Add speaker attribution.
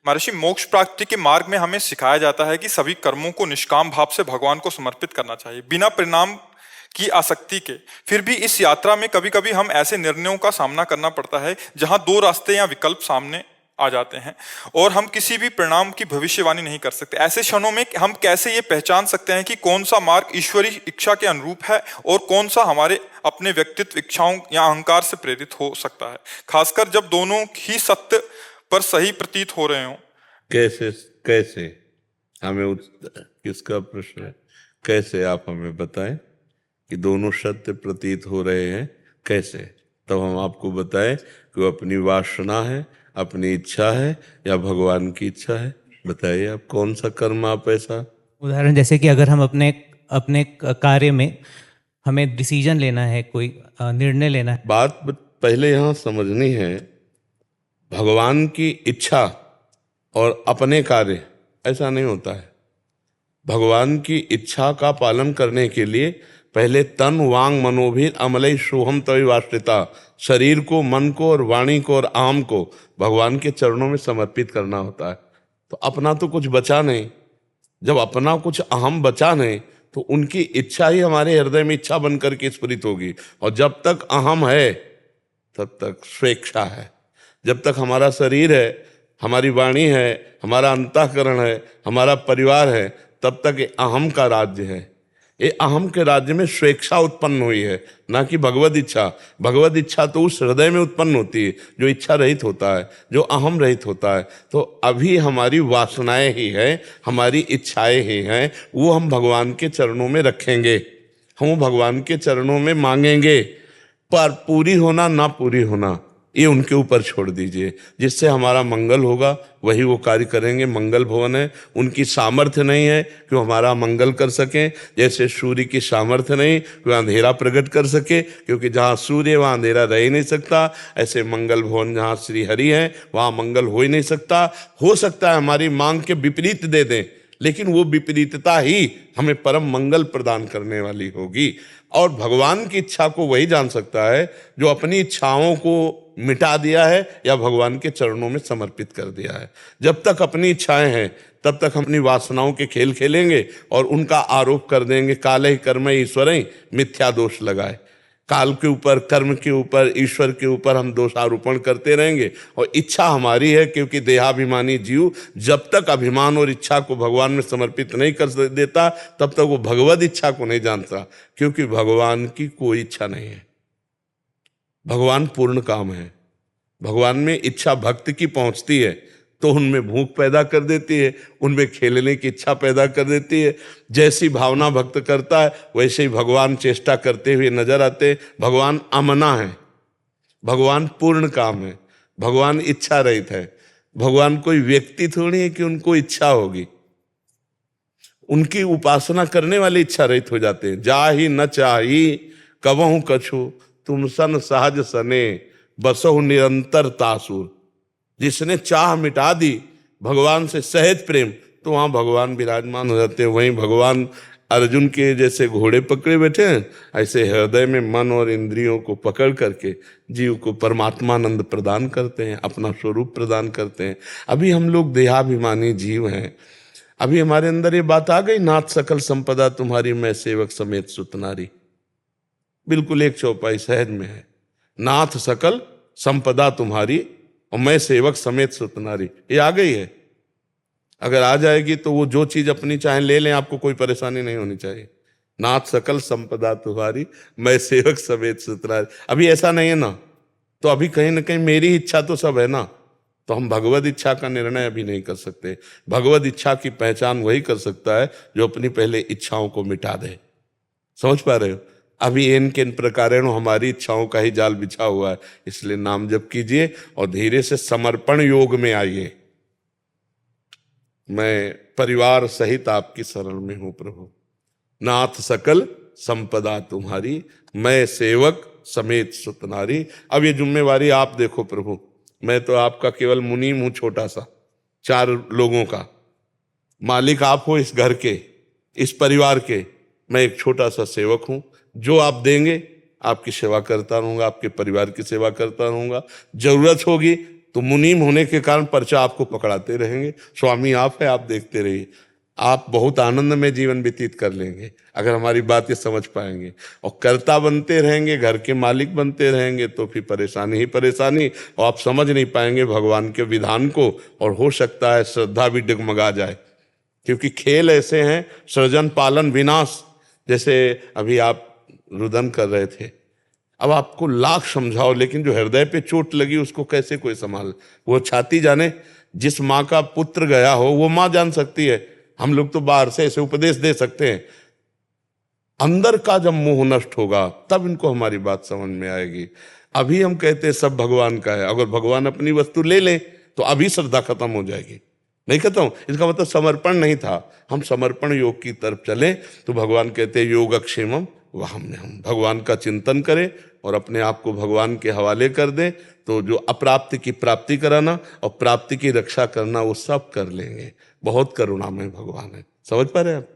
Speaker 1: महर्षि, मोक्ष प्राप्ति के मार्ग में हमें सिखाया जाता है कि सभी कर्मों को निष्काम भाव से भगवान को समर्पित करना चाहिए, बिना परिणाम की आसक्ति के। फिर भी इस यात्रा में कभी कभी हम ऐसे निर्णयों का सामना करना पड़ता है जहां दो रास्ते या विकल्प सामने आ जाते हैं और हम किसी भी परिणाम की भविष्यवाणी नहीं कर सकते। ऐसे क्षणों में हम कैसे ये पहचान सकते हैं कि कौन सा मार्ग ईश्वरीय इच्छा के अनुरूप है और कौन सा हमारे अपने व्यक्तित्व, इच्छाओं या अहंकार से प्रेरित हो सकता है, खासकर जब दोनों ही सत्य पर सही प्रतीत हो रहे हों?
Speaker 2: कैसे कैसे हमें किसका प्रश्न है? कैसे आप हमें बताएं कि दोनों सत्य प्रतीत हो रहे हैं कैसे? तब हम आपको बताएं कि वो अपनी वासना है, अपनी इच्छा है या भगवान की इच्छा है। बताइए आप कौन सा कर्म आप ऐसा।
Speaker 3: उदाहरण जैसे कि अगर हम अपने अपने कार्य में हमें डिसीजन लेना है, कोई निर्णय लेना है।
Speaker 2: बात पहले यहाँ समझनी है, भगवान की इच्छा और अपने कार्य ऐसा नहीं होता है। भगवान की इच्छा का पालन करने के लिए पहले तन वांग मनोभीर अमलई सोहम तवि वाष्टिता, शरीर को, मन को और वाणी को और आम को भगवान के चरणों में समर्पित करना होता है। तो अपना तो कुछ बचा नहीं। जब अपना कुछ अहम बचा नहीं तो उनकी इच्छा ही हमारे हृदय में इच्छा बनकर के स्फुरित होगी। और जब तक अहम है तब तक स्वेच्छा है। जब तक हमारा शरीर है, हमारी वाणी है, हमारा अंतःकरण है, हमारा परिवार है, तब तक ये अहम का राज्य है। ये अहम के राज्य में स्वेच्छा उत्पन्न हुई है, ना कि भगवद इच्छा। भगवद इच्छा तो उस हृदय में उत्पन्न होती है जो इच्छा रहित होता है, जो अहम रहित होता है। तो अभी हमारी वासनाएं ही हैं, हमारी इच्छाएं ही हैं, वो हम भगवान के चरणों में रखेंगे, हम वो भगवान के चरणों में मांगेंगे। पर पूरी होना ना पूरी होना ये उनके ऊपर छोड़ दीजिए। जिससे हमारा मंगल होगा वही वो कार्य करेंगे। मंगल भवन है, उनकी सामर्थ्य नहीं है कि वो हमारा मंगल कर सकें। जैसे सूर्य की सामर्थ्य नहीं कि वह अंधेरा प्रकट कर सके, क्योंकि जहाँ सूर्य वहाँ अंधेरा रह ही नहीं सकता। ऐसे मंगल भवन जहाँ श्री हरि हैं वहाँ मंगल हो ही नहीं सकता। हो सकता है हमारी मांग के विपरीत दे दें, लेकिन वो विपरीतता ही हमें परम मंगल प्रदान करने वाली होगी। और भगवान की इच्छा को वही जान सकता है जो अपनी इच्छाओं को मिटा दिया है या भगवान के चरणों में समर्पित कर दिया है। जब तक अपनी इच्छाएं हैं तब तक हम अपनी वासनाओं के खेल खेलेंगे और उनका आरोप कर देंगे। काले ही कर्म ईश्वर ही मिथ्या दोष लगाए। काल के ऊपर, कर्म के ऊपर, ईश्वर के ऊपर हम दोषारोपण करते रहेंगे। और इच्छा हमारी है, क्योंकि देहाभिमानी जीव जब तक अभिमान और इच्छा को भगवान में समर्पित नहीं कर देता तब तक वो भगवद इच्छा को नहीं जानता, क्योंकि भगवान की कोई इच्छा नहीं है। भगवान पूर्ण काम है। भगवान में इच्छा भक्त की पहुंचती है तो उनमें भूख पैदा कर देती है, उनमें खेलने की इच्छा पैदा कर देती है। जैसी भावना भक्त करता है वैसे ही भगवान चेष्टा करते हुए नजर आते हैं। भगवान अमना है, भगवान पूर्ण काम है, भगवान इच्छा रहित है। भगवान कोई व्यक्ति थोड़ी है कि उनको इच्छा होगी। उनकी उपासना करने वाले इच्छा रहित हो जाते हैं। जा ही न चाही कबहु कछु, तुम सन सहज सने बसहु निरंतर तासुर। जिसने चाह मिटा दी भगवान से सहज प्रेम, तो वहाँ भगवान विराजमान हो जाते हैं। वहीं भगवान अर्जुन के जैसे घोड़े पकड़े बैठे हैं, ऐसे हृदय में मन और इंद्रियों को पकड़ करके जीव को परमात्मानंद प्रदान करते हैं, अपना स्वरूप प्रदान करते हैं। अभी हम लोग देहाभिमानी जीव हैं। अभी हमारे अंदर ये बात आ गई, नाथ सकल संपदा तुम्हारी, मैं सेवक समेत सुतनारी। बिल्कुल एक चौपाई सहज में है, नाथ सकल संपदा तुम्हारी और मैं सेवक समेत सुतनारी। ये आ गई है। अगर आ जाएगी तो वो जो चीज अपनी चाहे ले लें, आपको कोई परेशानी नहीं होनी चाहिए। नाथ सकल संपदा तुम्हारी, मैं सेवक समेत सुतनारी। अभी ऐसा नहीं है ना, तो अभी कहीं ना कहीं मेरी इच्छा तो सब है ना, तो हम भगवद इच्छा का निर्णय अभी नहीं कर सकते। भगवद इच्छा की पहचान वही कर सकता है जो अपनी पहले इच्छाओं को मिटा दे। समझ पा रहे हो? अभी इन किन प्रकारेण हमारी इच्छाओं का ही जाल बिछा हुआ है। इसलिए नाम जप कीजिए और धीरे से समर्पण योग में आइए। मैं परिवार सहित आपकी शरण में हूं प्रभु। नाथ सकल संपदा तुम्हारी, मैं सेवक समेत सुतनारी। अब ये जिम्मेवारी आप देखो प्रभु। मैं तो आपका केवल मुनीम हूं, छोटा सा, 4 लोगों का मालिक आप हो, इस घर के, इस परिवार के। मैं एक छोटा सा सेवक हूं। जो आप देंगे आपकी सेवा करता रहूंगा, आपके परिवार की सेवा करता रहूंगा। जरूरत होगी तो मुनीम होने के कारण पर्चा आपको पकड़ाते रहेंगे, स्वामी आप है, आप देखते रहिए। आप बहुत आनंद में जीवन व्यतीत कर लेंगे अगर हमारी बात ये समझ पाएंगे। और कर्ता बनते रहेंगे, घर के मालिक बनते रहेंगे, तो फिर परेशानी ही परेशानी, और आप समझ नहीं पाएंगे भगवान के विधान को, और हो सकता है श्रद्धा भी डगमगा जाए। क्योंकि खेल ऐसे हैं, सृजन पालन विनाश, जैसे अभी आप रुदन कर रहे थे, अब आपको लाख समझाओ लेकिन जो हृदय पे चोट लगी उसको कैसे कोई संभाल, वो छाती जाने। जिस माँ का पुत्र गया हो वो माँ जान सकती है, हम लोग तो बाहर से ऐसे उपदेश दे सकते हैं। अंदर का जब मोह नष्ट होगा तब इनको हमारी बात समझ में आएगी। अभी हम कहते हैं सब भगवान का है, अगर भगवान अपनी वस्तु ले ले तो अभी श्रद्धा खत्म हो जाएगी। नहीं खत्म, इसका मतलब समर्पण नहीं था। हम समर्पण योग की तरफ चले तो भगवान कहते हैं योगक्षेमम वहम में, हम भगवान का चिंतन करें और अपने आप को भगवान के हवाले कर दें, तो जो अप्राप्ति की प्राप्ति कराना और प्राप्ति की रक्षा करना वो सब कर लेंगे। बहुत करुणामय भगवान है, समझ पा रहे हैं आप।